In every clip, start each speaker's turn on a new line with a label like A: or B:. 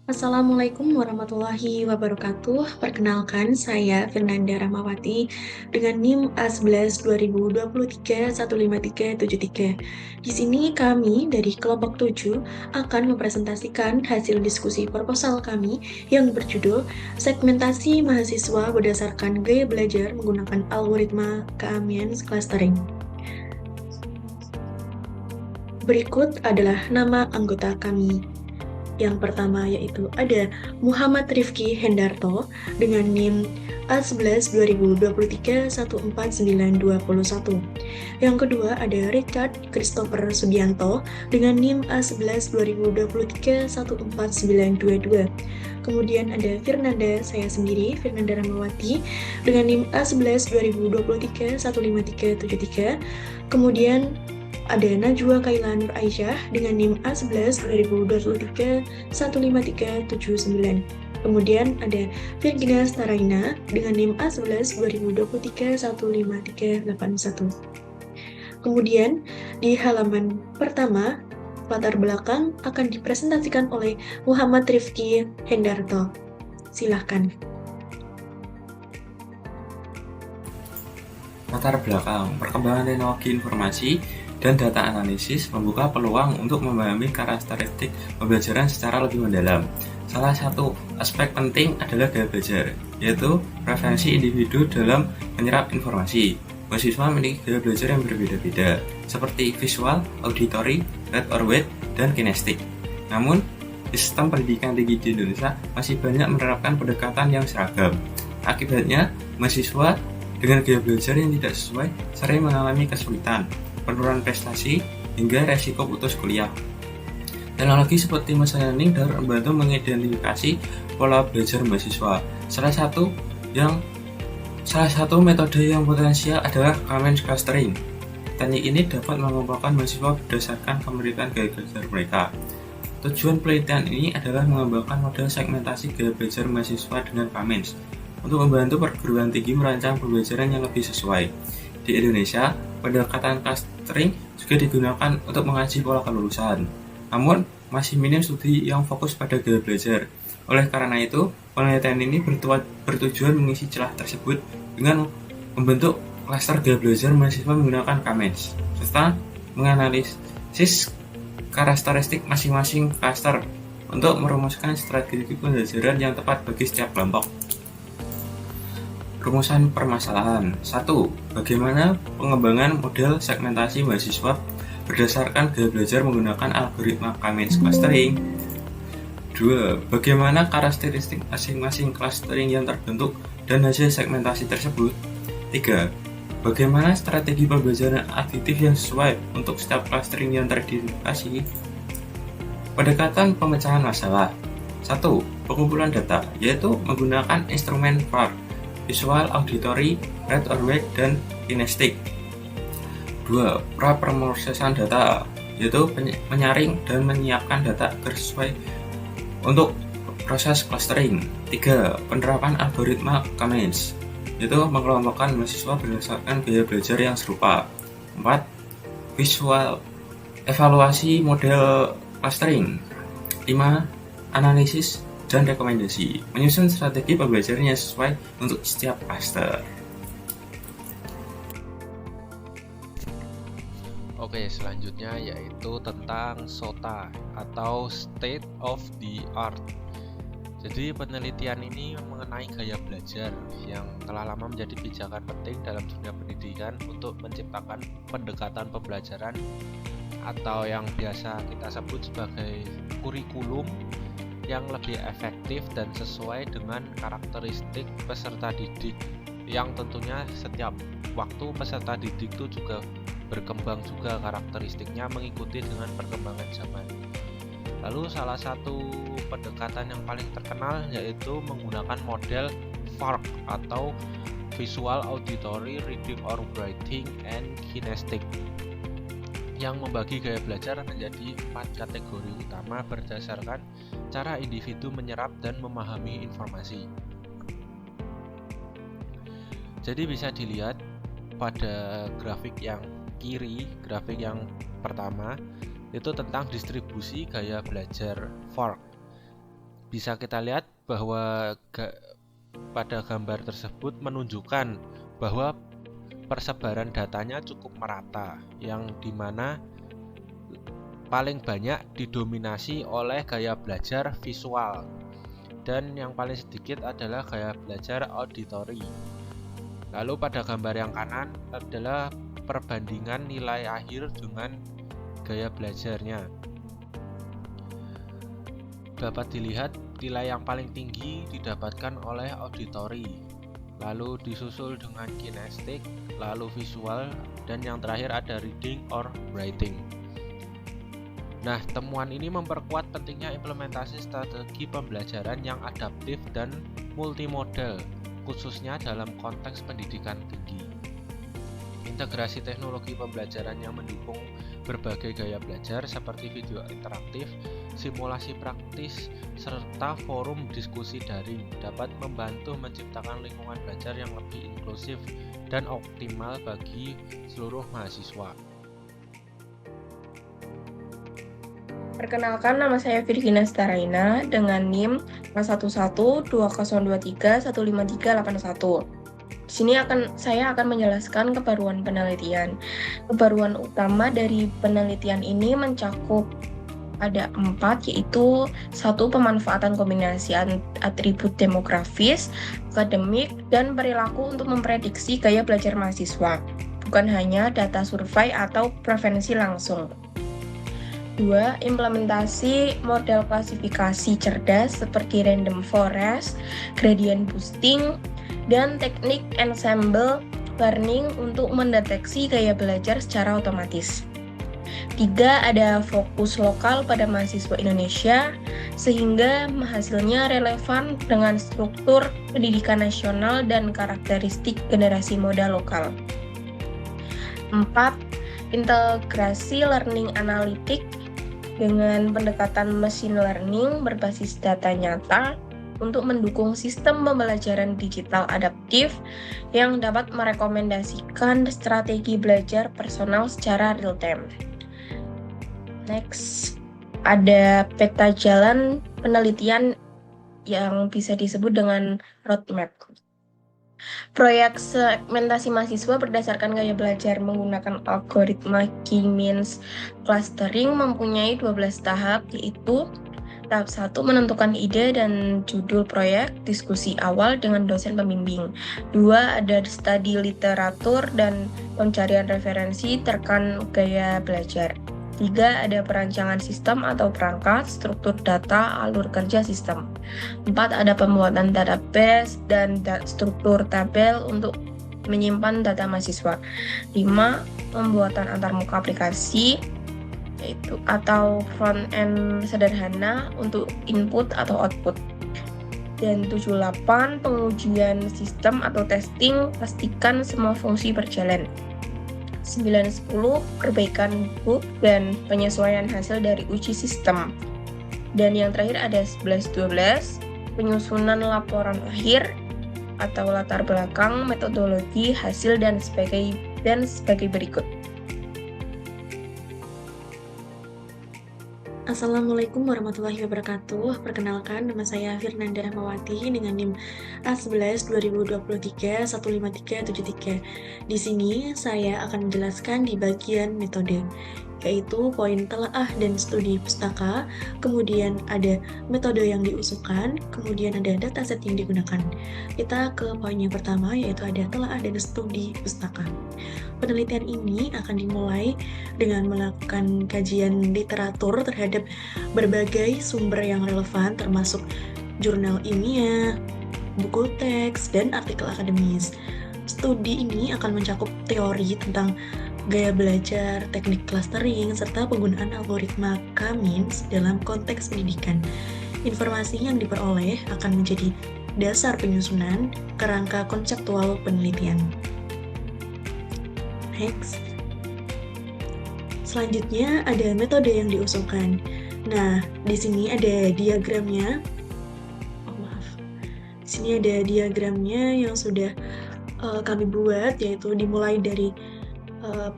A: Assalamualaikum warahmatullahi wabarakatuh. Perkenalkan, saya Fernanda Rahmawati dengan NIM A11 2023 15373. Di sini kami dari kelompok 7 akan mempresentasikan hasil diskusi proposal kami yang berjudul Segmentasi Mahasiswa Berdasarkan Gaya Belajar Menggunakan Algoritma K-means Clustering. Berikut adalah nama anggota kami. Yang pertama yaitu ada Muhammad Rifki Hendarto dengan NIM A11 2023 14921. Yang kedua ada Richard Christopher Sugianto dengan NIM A11 2023 14922. Kemudian ada saya sendiri, Fernanda Ramawati, dengan NIM A11 2023 15373. Kemudian ada Najwa Kaila Nur Aisyah dengan NIM A11 2023 15379. Kemudian ada Virginia Staraina dengan NIM A11 2023 15381. Kemudian di halaman pertama, latar belakang akan dipresentasikan oleh Muhammad Rifki Hendarto. Silahkan.
B: Latar belakang, perkembangan teknologi informasi dan data analisis membuka peluang untuk memahami karakteristik pembelajaran secara lebih mendalam. Salah satu aspek penting adalah gaya belajar, yaitu preferensi individu dalam menyerap informasi. Mahasiswa memiliki gaya belajar yang berbeda-beda, seperti visual, auditory, read or write, dan kinestik. Namun, sistem pendidikan tinggi di Indonesia masih banyak menerapkan pendekatan yang seragam. Akibatnya, mahasiswa dengan gaya belajar yang tidak sesuai sering mengalami kesulitan, penurunan prestasi, hingga resiko putus kuliah. Teknologi seperti machine learning dapat membantu mengidentifikasi pola belajar mahasiswa. Salah satu metode yang potensial adalah K-means clustering. Teknik ini dapat mengumpulkan mahasiswa berdasarkan kemiripan gaya belajar mereka. Tujuan penelitian ini adalah mengembangkan model segmentasi gaya belajar mahasiswa dengan K-means untuk membantu perguruan tinggi merancang pembelajaran yang lebih sesuai. Di Indonesia, pendekatan clustering juga digunakan untuk mengaji pola kelulusan. Namun, masih minim studi yang fokus pada gaya belajar. Oleh karena itu, penelitian ini bertujuan mengisi celah tersebut dengan membentuk klaster gaya belajar mahasiswa menggunakan K-means, serta menganalisis karakteristik masing-masing klaster untuk merumuskan strategi pembelajaran yang tepat bagi setiap kelompok. Rumusan permasalahan. 1. Bagaimana pengembangan model segmentasi mahasiswa berdasarkan gaya belajar menggunakan algoritma K-means clustering? 2. Bagaimana karakteristik masing-masing clustering yang terbentuk dan hasil segmentasi tersebut? 3. Bagaimana strategi pembelajaran adiktif yang sesuai untuk setiap clustering yang teridentifikasi? Pendekatan pemecahan masalah. 1. Pengumpulan data, yaitu menggunakan instrumen VAR, visual, auditory, read or write, dan kinestik. 2. Praproses data, yaitu menyaring dan menyiapkan data agar sesuai untuk proses clustering. 3. Penerapan algoritma K-means, yaitu mengelompokkan mahasiswa berdasarkan gaya belajar yang serupa. 4. Visual evaluasi model clustering. 5. Analisis dan rekomendasi, menyusun strategi pembelajaran yang sesuai untuk setiap cluster.
C: Oke, selanjutnya yaitu tentang SOTA atau State of the Art. Jadi penelitian ini mengenai gaya belajar yang telah lama menjadi pijakan penting dalam dunia pendidikan untuk menciptakan pendekatan pembelajaran atau yang biasa kita sebut sebagai kurikulum yang lebih efektif dan sesuai dengan karakteristik peserta didik, yang tentunya setiap waktu peserta didik itu juga berkembang juga karakteristiknya mengikuti dengan perkembangan zaman. Lalu salah satu pendekatan yang paling terkenal yaitu menggunakan model VARK atau Visual, Auditory, Reading or Writing, and Kinesthetic, yang membagi gaya belajar menjadi 4 kategori utama berdasarkan cara individu menyerap dan memahami informasi. Jadi bisa dilihat pada grafik yang kiri, grafik yang pertama itu tentang distribusi gaya belajar VARK. Bisa kita lihat bahwa pada gambar tersebut menunjukkan bahwa persebaran datanya cukup merata, yang dimana paling banyak didominasi oleh gaya belajar visual dan yang paling sedikit adalah gaya belajar auditory. Lalu pada gambar yang kanan adalah perbandingan nilai akhir dengan gaya belajarnya. Dapat dilihat nilai yang paling tinggi didapatkan oleh auditory, lalu disusul dengan kinestik, lalu visual, dan yang terakhir ada reading or writing. Nah, temuan ini memperkuat pentingnya implementasi strategi pembelajaran yang adaptif dan multimodal, khususnya dalam konteks pendidikan tinggi. Integrasi teknologi pembelajaran yang mendukung berbagai gaya belajar seperti video interaktif, simulasi praktis, serta forum diskusi daring dapat membantu menciptakan lingkungan belajar yang lebih inklusif dan optimal bagi seluruh mahasiswa.
D: Perkenalkan, nama saya Virginia Staraina dengan NIM 1120231531531. Di sini saya akan menjelaskan kebaruan penelitian. Kebaruan utama dari penelitian ini mencakup ada 4, yaitu 1. Pemanfaatan kombinasi atribut demografis, akademik, dan perilaku untuk memprediksi gaya belajar mahasiswa, bukan hanya data survei atau preferensi langsung. 2. Implementasi model klasifikasi cerdas seperti random forest, gradient boosting, dan teknik ensemble learning untuk mendeteksi gaya belajar secara otomatis. 3. Ada fokus lokal pada mahasiswa Indonesia, sehingga hasilnya relevan dengan struktur pendidikan nasional dan karakteristik generasi muda lokal. 4. Integrasi learning analitik dengan pendekatan machine learning berbasis data nyata untuk mendukung sistem pembelajaran digital adaptif yang dapat merekomendasikan strategi belajar personal secara real-time. Next, ada peta jalan penelitian yang bisa disebut dengan roadmap. Proyek segmentasi mahasiswa berdasarkan gaya belajar menggunakan algoritma K-means clustering mempunyai 12 tahap, yaitu tahap 1 menentukan ide dan judul proyek, diskusi awal dengan dosen pembimbing. 2 ada studi literatur dan pencarian referensi terkait gaya belajar. 3 ada perancangan sistem atau perangkat, struktur data, alur kerja sistem. 4 ada pembuatan database dan struktur tabel untuk menyimpan data mahasiswa. 5 pembuatan antarmuka aplikasi yaitu atau front end sederhana untuk input atau output. Dan 78 pengujian sistem atau testing, pastikan semua fungsi berjalan. 9-10 perbaikan bug dan penyesuaian hasil dari uji sistem. Dan yang terakhir ada 11-12 penyusunan laporan akhir atau latar belakang, metodologi, hasil dan sebagai berikut.
A: Assalamualaikum warahmatullahi wabarakatuh. Perkenalkan, nama saya Fernanda Rahmawati dengan NIM A11 2023 15373. Di sini saya akan menjelaskan di bagian metode, yaitu poin telaah dan studi pustaka, kemudian ada metode yang diusulkan, kemudian ada dataset yang digunakan. Kita ke poin yang pertama, yaitu ada telaah dan studi pustaka. Penelitian ini akan dimulai dengan melakukan kajian literatur terhadap berbagai sumber yang relevan, termasuk jurnal ilmiah, buku teks, dan artikel akademis. Studi ini akan mencakup teori tentang gaya belajar, teknik clustering, serta penggunaan algoritma K-means dalam konteks pendidikan. Informasi yang diperoleh akan menjadi dasar penyusunan kerangka konseptual penelitian. Next. Selanjutnya ada metode yang diusulkan. Nah, di sini ada diagramnya. Di sini ada diagramnya yang sudah kami buat, yaitu dimulai dari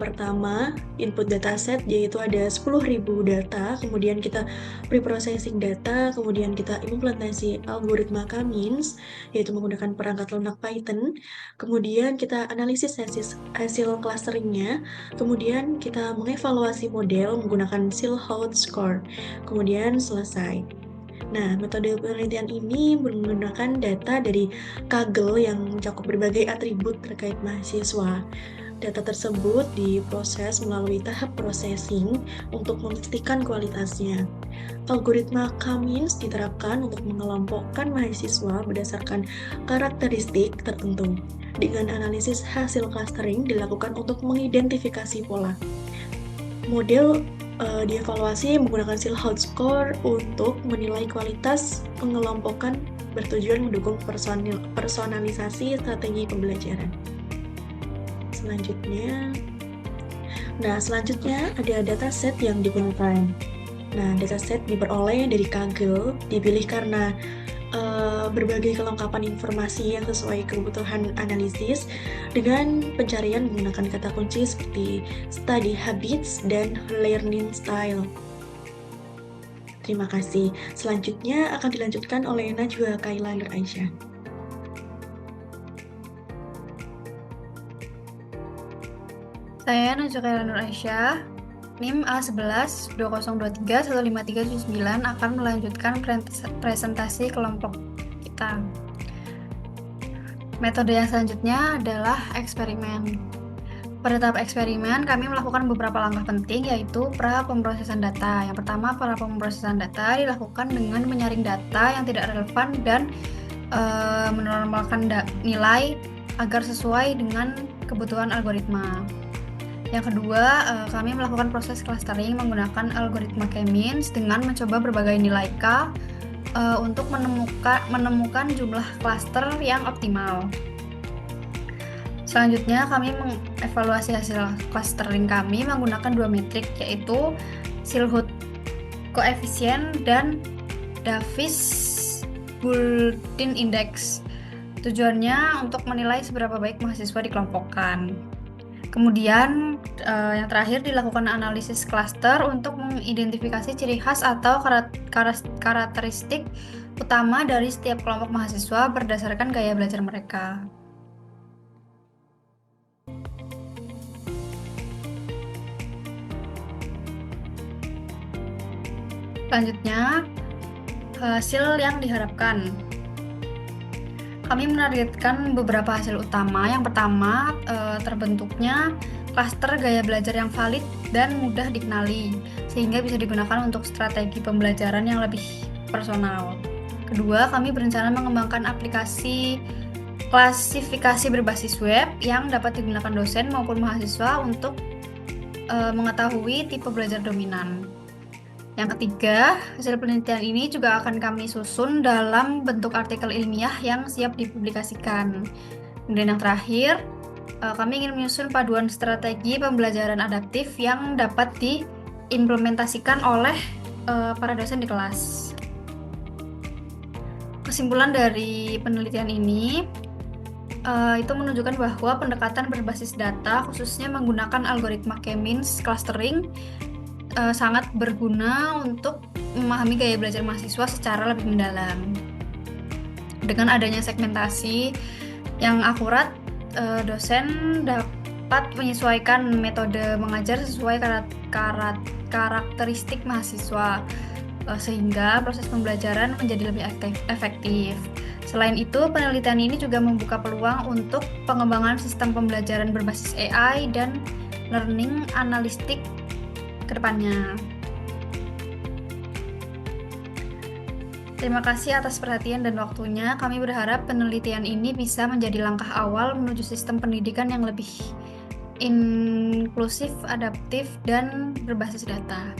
A: Pertama, input dataset, yaitu ada 10.000 data, kemudian kita preprocessing data, kemudian kita implementasi algoritma K-means, yaitu menggunakan perangkat lunak Python, kemudian kita analisis hasil clusteringnya, kemudian kita mengevaluasi model menggunakan Silhouette score, kemudian selesai. Nah, metode penelitian ini menggunakan data dari Kaggle yang mencakup berbagai atribut terkait mahasiswa. Data tersebut diproses melalui tahap processing untuk memastikan kualitasnya. Algoritma K-means diterapkan untuk mengelompokkan mahasiswa berdasarkan karakteristik tertentu. Dengan analisis hasil clustering dilakukan untuk mengidentifikasi pola. Model dievaluasi menggunakan Silhouette score untuk menilai kualitas pengelompokan bertujuan mendukung personalisasi strategi pembelajaran. Selanjutnya ada dataset yang digunakan. Nah, dataset diperoleh dari Kaggle, dipilih karena berbagai kelengkapan informasi yang sesuai kebutuhan analisis dengan pencarian menggunakan kata kunci seperti study habits dan learning style. Terima kasih. Selanjutnya akan dilanjutkan oleh Najwa Kaila Nur Aisyah.
E: Saya Najwa Kaila Nur Aisyah, NIM A11-2023-15379 akan melanjutkan presentasi kelompok kita. Metode yang selanjutnya adalah eksperimen. Pada tahap eksperimen, kami melakukan beberapa langkah penting, yaitu pra-pemrosesan data. Yang pertama, pra-pemrosesan data dilakukan dengan menyaring data yang tidak relevan dan menormalkan nilai agar sesuai dengan kebutuhan algoritma. Yang kedua, kami melakukan proses clustering menggunakan algoritma K-means dengan mencoba berbagai nilai K untuk menemukan jumlah cluster yang optimal. Selanjutnya, kami mengevaluasi hasil clustering kami menggunakan dua metrik, yaitu Silhouette Coefficient dan Davis-Bouldin Index. Tujuannya untuk menilai seberapa baik mahasiswa dikelompokkan. Kemudian yang terakhir dilakukan analisis cluster untuk mengidentifikasi ciri khas atau karakteristik utama dari setiap kelompok mahasiswa berdasarkan gaya belajar mereka. Selanjutnya, hasil yang diharapkan. Kami menargetkan beberapa hasil utama. Yang pertama, terbentuknya klaster gaya belajar yang valid dan mudah dikenali, sehingga bisa digunakan untuk strategi pembelajaran yang lebih personal. Kedua, kami berencana mengembangkan aplikasi klasifikasi berbasis web yang dapat digunakan dosen maupun mahasiswa untuk mengetahui tipe belajar dominan. Yang ketiga, hasil penelitian ini juga akan kami susun dalam bentuk artikel ilmiah yang siap dipublikasikan. Kemudian yang terakhir, kami ingin menyusun paduan strategi pembelajaran adaptif yang dapat diimplementasikan oleh para dosen di kelas. Kesimpulan dari penelitian ini itu menunjukkan bahwa pendekatan berbasis data, khususnya menggunakan algoritma K-means clustering, sangat berguna untuk memahami gaya belajar mahasiswa secara lebih mendalam. Dengan adanya segmentasi yang akurat, dosen dapat menyesuaikan metode mengajar sesuai karakteristik mahasiswa, sehingga proses pembelajaran menjadi lebih efektif. Selain itu, penelitian ini juga membuka peluang untuk pengembangan sistem pembelajaran berbasis AI dan learning analistik ke depannya. Terima kasih atas perhatian dan waktunya. Kami berharap penelitian ini bisa menjadi langkah awal menuju sistem pendidikan yang lebih inklusif, adaptif, dan berbasis data.